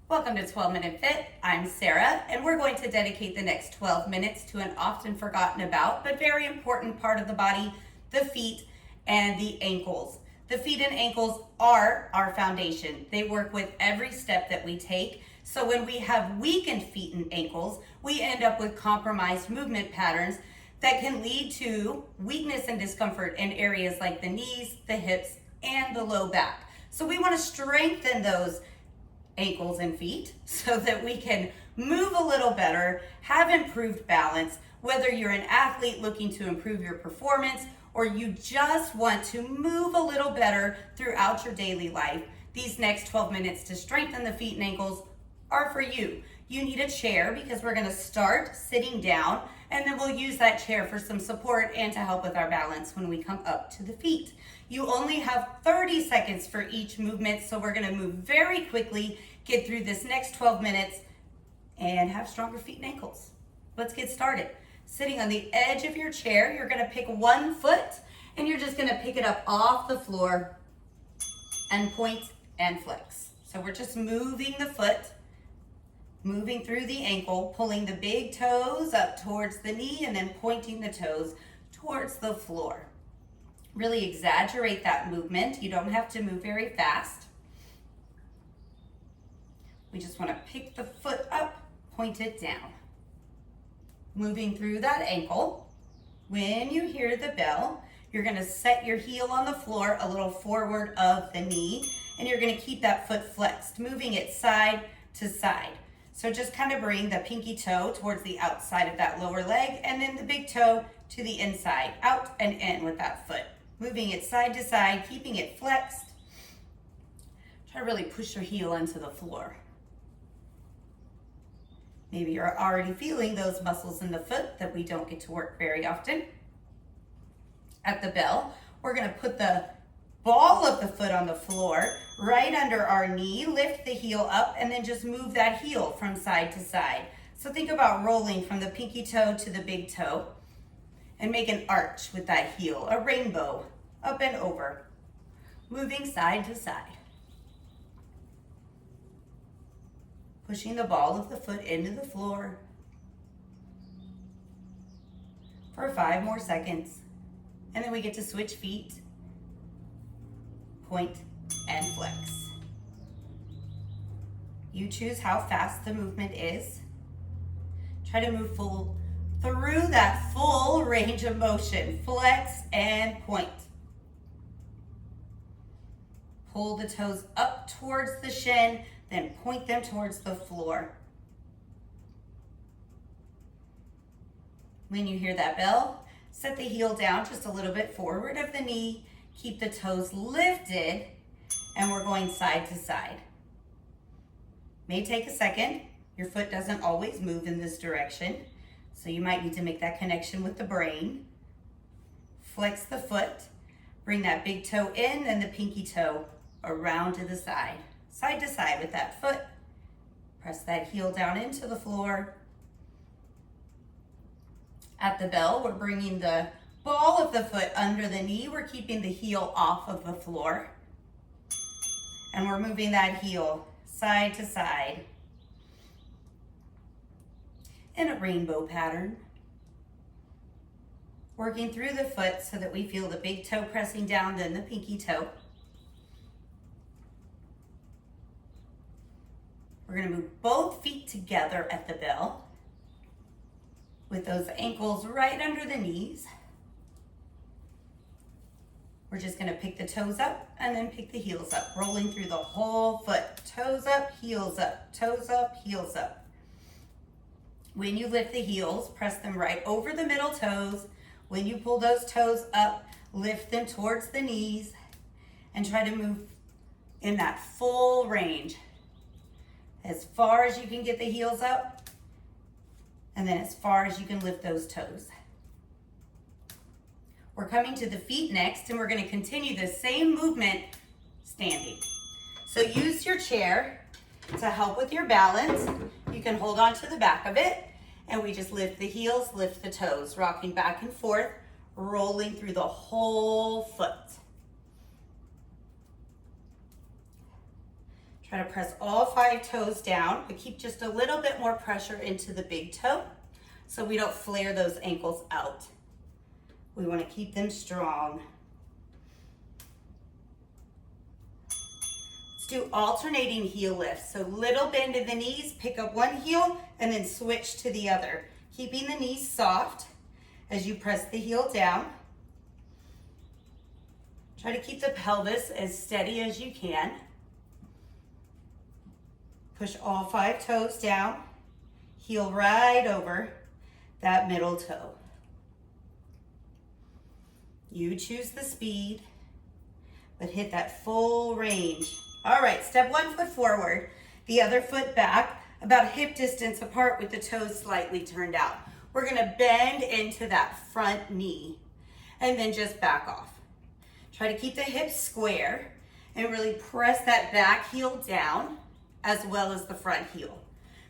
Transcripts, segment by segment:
Welcome to 12 Minute Fit. I'm Sarah, and we're going to dedicate the next 12 minutes to an often forgotten about but very important part of the body, the feet and the ankles. The feet and ankles are our foundation. They work with every step that we take. So when we have weakened feet and ankles, we end up with compromised movement patterns that can lead to weakness and discomfort in areas like the knees, the hips, and the low back. So we want to strengthen those ankles and feet so that we can move a little better, have improved balance, whether you're an athlete looking to improve your performance or you just want to move a little better throughout your daily life. These next 12 minutes to strengthen the feet and ankles are for you. You need a chair because we're going to start sitting down, and then we'll use that chair for some support and to help with our balance when we come up to the feet. You only have 30 seconds for each movement, so we're going to move very quickly, get through this next 12 minutes, and have stronger feet and ankles. Let's get started. Sitting on the edge of your chair, you're going to pick one foot, and you're just going to pick it up off the floor and point and flex. So we're just moving the foot, moving through the ankle, pulling the big toes up towards the knee, and then pointing the toes towards the floor. Really exaggerate that movement. You don't have to move very fast. We just want to pick the foot up, point it down. Moving through that ankle. When you hear the bell, you're going to set your heel on the floor a little forward of the knee, and you're going to keep that foot flexed, moving it side to side. So just kind of bring the pinky toe towards the outside of that lower leg, and then the big toe to the inside, out and in with that foot. Moving it side to side, keeping it flexed. Try to really push your heel into the floor. Maybe you're already feeling those muscles in the foot that we don't get to work very often. At the bell, we're going to put the ball of the foot on the floor, right under our knee, lift the heel up, and then just move that heel from side to side. So think about rolling from the pinky toe to the big toe, and make an arch with that heel, a rainbow, up and over, moving side to side. Pushing the ball of the foot into the floor for 5 more seconds. And then we get to switch feet, point and flex. You choose how fast the movement is. Try to move through that full range of motion. Flex and point. Pull the toes up towards the shin, then point them towards the floor. When you hear that bell, set the heel down just a little bit forward of the knee. Keep the toes lifted, and we're going side to side. May take a second. Your foot doesn't always move in this direction, so you might need to make that connection with the brain. Flex the foot, bring that big toe in and the pinky toe around to the side to side with that foot. Press that heel down into the floor. At the bell, we're bringing the ball of the foot under the knee. We're keeping the heel off of the floor. And we're moving that heel side to side in a rainbow pattern. Working through the foot so that we feel the big toe pressing down, then the pinky toe. We're going to move both feet together at the bell with those ankles right under the knees. We're just going to pick the toes up and then pick the heels up, rolling through the whole foot. Toes up, heels up, toes up, heels up. When you lift the heels, press them right over the middle toes. When you pull those toes up, lift them towards the knees and try to move in that full range. As far as you can get the heels up, and then as far as you can lift those toes. We're coming to the feet next, and we're going to continue the same movement standing. So use your chair to help with your balance. You can hold on to the back of it, and we just lift the heels, lift the toes, rocking back and forth, rolling through the whole foot. Try to press all 5 toes down, but keep just a little bit more pressure into the big toe so we don't flare those ankles out. We want to keep them strong. Let's do alternating heel lifts. So little bend in the knees, pick up one heel, and then switch to the other. Keeping the knees soft as you press the heel down. Try to keep the pelvis as steady as you can. Push all 5 toes down, heel right over that middle toe. You choose the speed, but hit that full range. All right, step 1 foot forward, the other foot back, about hip distance apart with the toes slightly turned out. We're gonna bend into that front knee and then just back off. Try to keep the hips square and really press that back heel down as well as the front heel.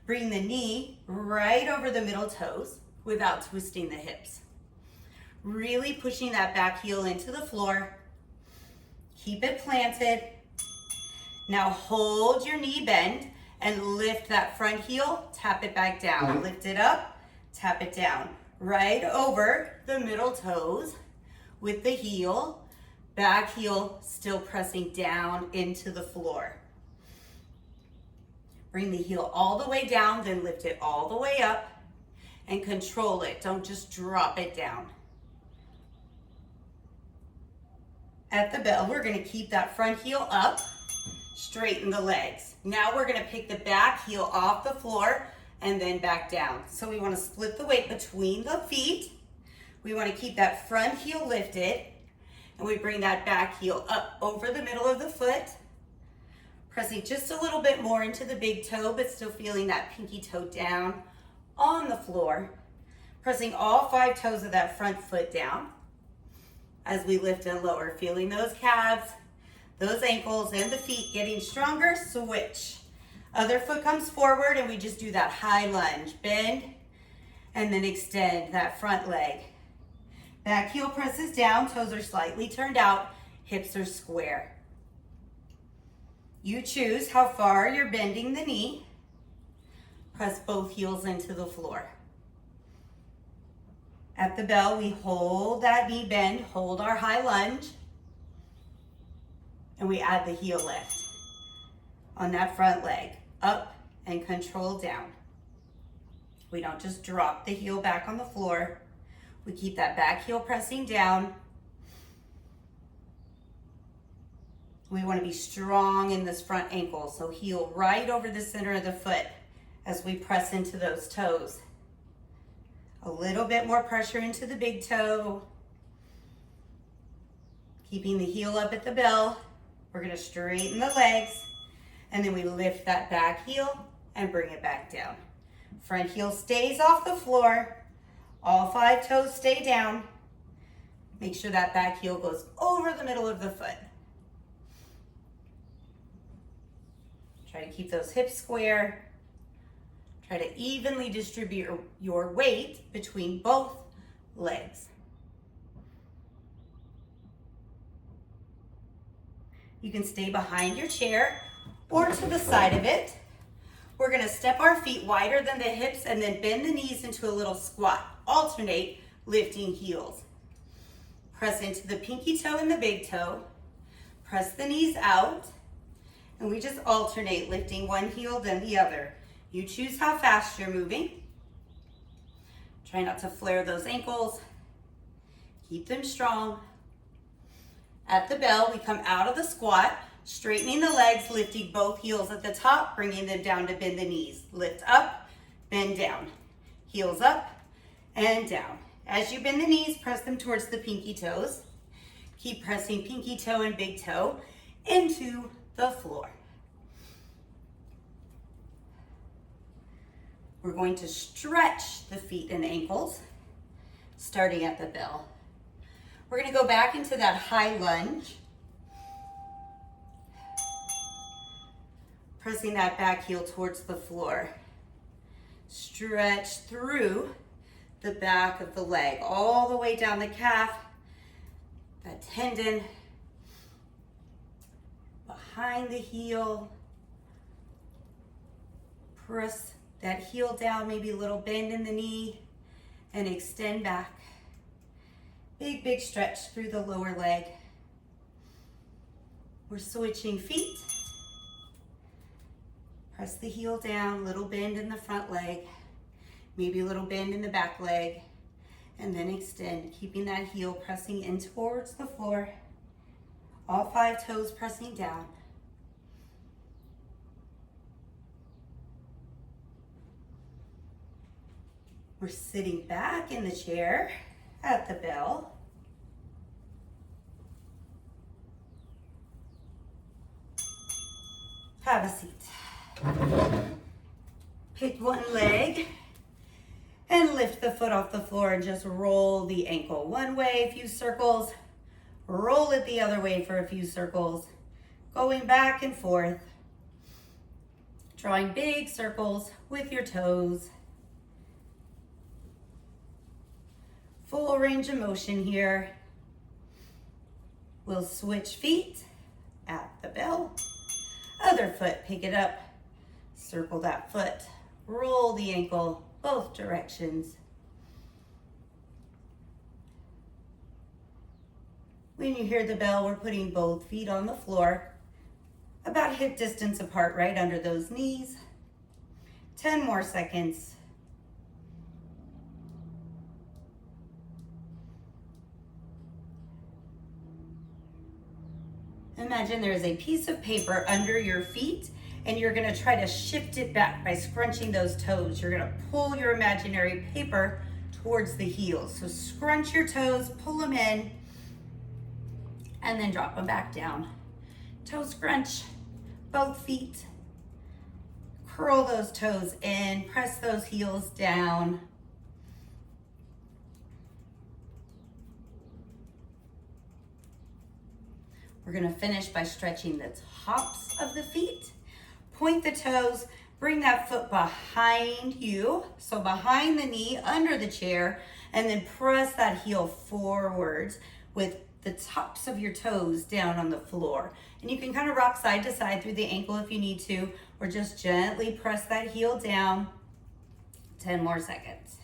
Bring the knee right over the middle toes without twisting the hips. Really pushing that back heel into the floor. Keep it planted. Now hold your knee bend and lift that front heel, tap it back down. Lift it up, tap it down. Right over the middle toes with the heel, back heel still pressing down into the floor. Bring the heel all the way down, then lift it all the way up and control it. Don't just drop it down. At the bell, we're gonna keep that front heel up, straighten the legs. Now we're gonna pick the back heel off the floor and then back down. So we wanna split the weight between the feet. We wanna keep that front heel lifted, and we bring that back heel up over the middle of the foot, pressing just a little bit more into the big toe, but still feeling that pinky toe down on the floor. Pressing all 5 toes of that front foot down as we lift and lower, feeling those calves, those ankles, and the feet getting stronger. Switch. Other foot comes forward, and we just do that high lunge. Bend, and then extend that front leg. Back heel presses down, toes are slightly turned out, hips are square. You choose how far you're bending the knee. Press both heels into the floor. At the bell, we hold that knee bend, hold our high lunge, and we add the heel lift on that front leg, up and control down. We don't just drop the heel back on the floor. We keep that back heel pressing down. We want to be strong in this front ankle, so heel right over the center of the foot as we press into those toes. A little bit more pressure into the big toe. Keeping the heel up at the bell. We're going to straighten the legs, and then we lift that back heel and bring it back down. Front heel stays off the floor. All 5 toes stay down. Make sure that back heel goes over the middle of the foot. Try to keep those hips square. Try to evenly distribute your weight between both legs. You can stay behind your chair or to the side of it. We're gonna step our feet wider than the hips and then bend the knees into a little squat. Alternate lifting heels. Press into the pinky toe and the big toe. Press the knees out. And we just alternate lifting one heel then the other. You choose how fast you're moving. Try not to flare those ankles. Keep them strong. At the bell, we come out of the squat, straightening the legs, lifting both heels at the top, bringing them down to bend the knees. Lift up, bend down. Heels up and down. As you bend the knees, press them towards the pinky toes. Keep pressing pinky toe and big toe into the floor. We're going to stretch the feet and ankles, starting at the bell. We're going to go back into that high lunge, pressing that back heel towards the floor. Stretch through the back of the leg, all the way down the calf, that tendon, behind the heel, Press that heel down, maybe a little bend in the knee, and extend back. Big, big stretch through the lower leg. We're switching feet. Press the heel down, little bend in the front leg, maybe a little bend in the back leg, and then extend, keeping that heel pressing in towards the floor. All 5 toes pressing down. We're sitting back in the chair at the bell. Have a seat. Pick one leg and lift the foot off the floor and just roll the ankle one way, a few circles. Roll it the other way for a few circles. Going back and forth. Drawing big circles with your toes. Full range of motion here. We'll switch feet at the bell. Other foot, pick it up. Circle that foot. Roll the ankle both directions. When you hear the bell, we're putting both feet on the floor, about hip distance apart, right under those knees. 10 more seconds. Imagine there is a piece of paper under your feet, and you're gonna try to shift it back by scrunching those toes. You're gonna pull your imaginary paper towards the heels. So scrunch your toes, pull them in, and then drop them back down. Toe scrunch, both feet. Curl those toes in, press those heels down. We're gonna finish by stretching the tops of the feet. Point the toes, bring that foot behind you. So behind the knee, under the chair, and then press that heel forwards with the tops of your toes down on the floor. And you can kind of rock side to side through the ankle if you need to, or just gently press that heel down. 10 more seconds.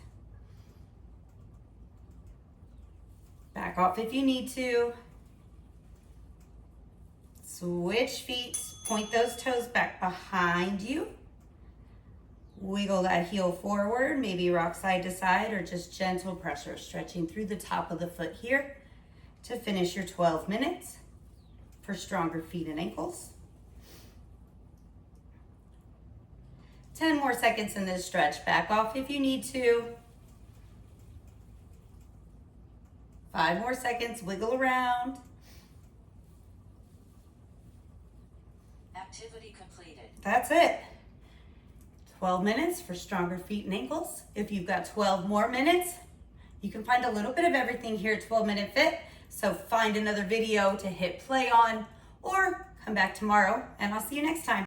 Back off if you need to. Switch feet, point those toes back behind you. Wiggle that heel forward, maybe rock side to side, or just gentle pressure, stretching through the top of the foot here to finish your 12 minutes for stronger feet and ankles. 10 more seconds in this stretch. Back off if you need to. 5 more seconds, wiggle around. Activity completed. That's it. 12 minutes for stronger feet and ankles. If you've got 12 more minutes, you can find a little bit of everything here at 12 Minute Fit. So find another video to hit play on, or come back tomorrow and I'll see you next time.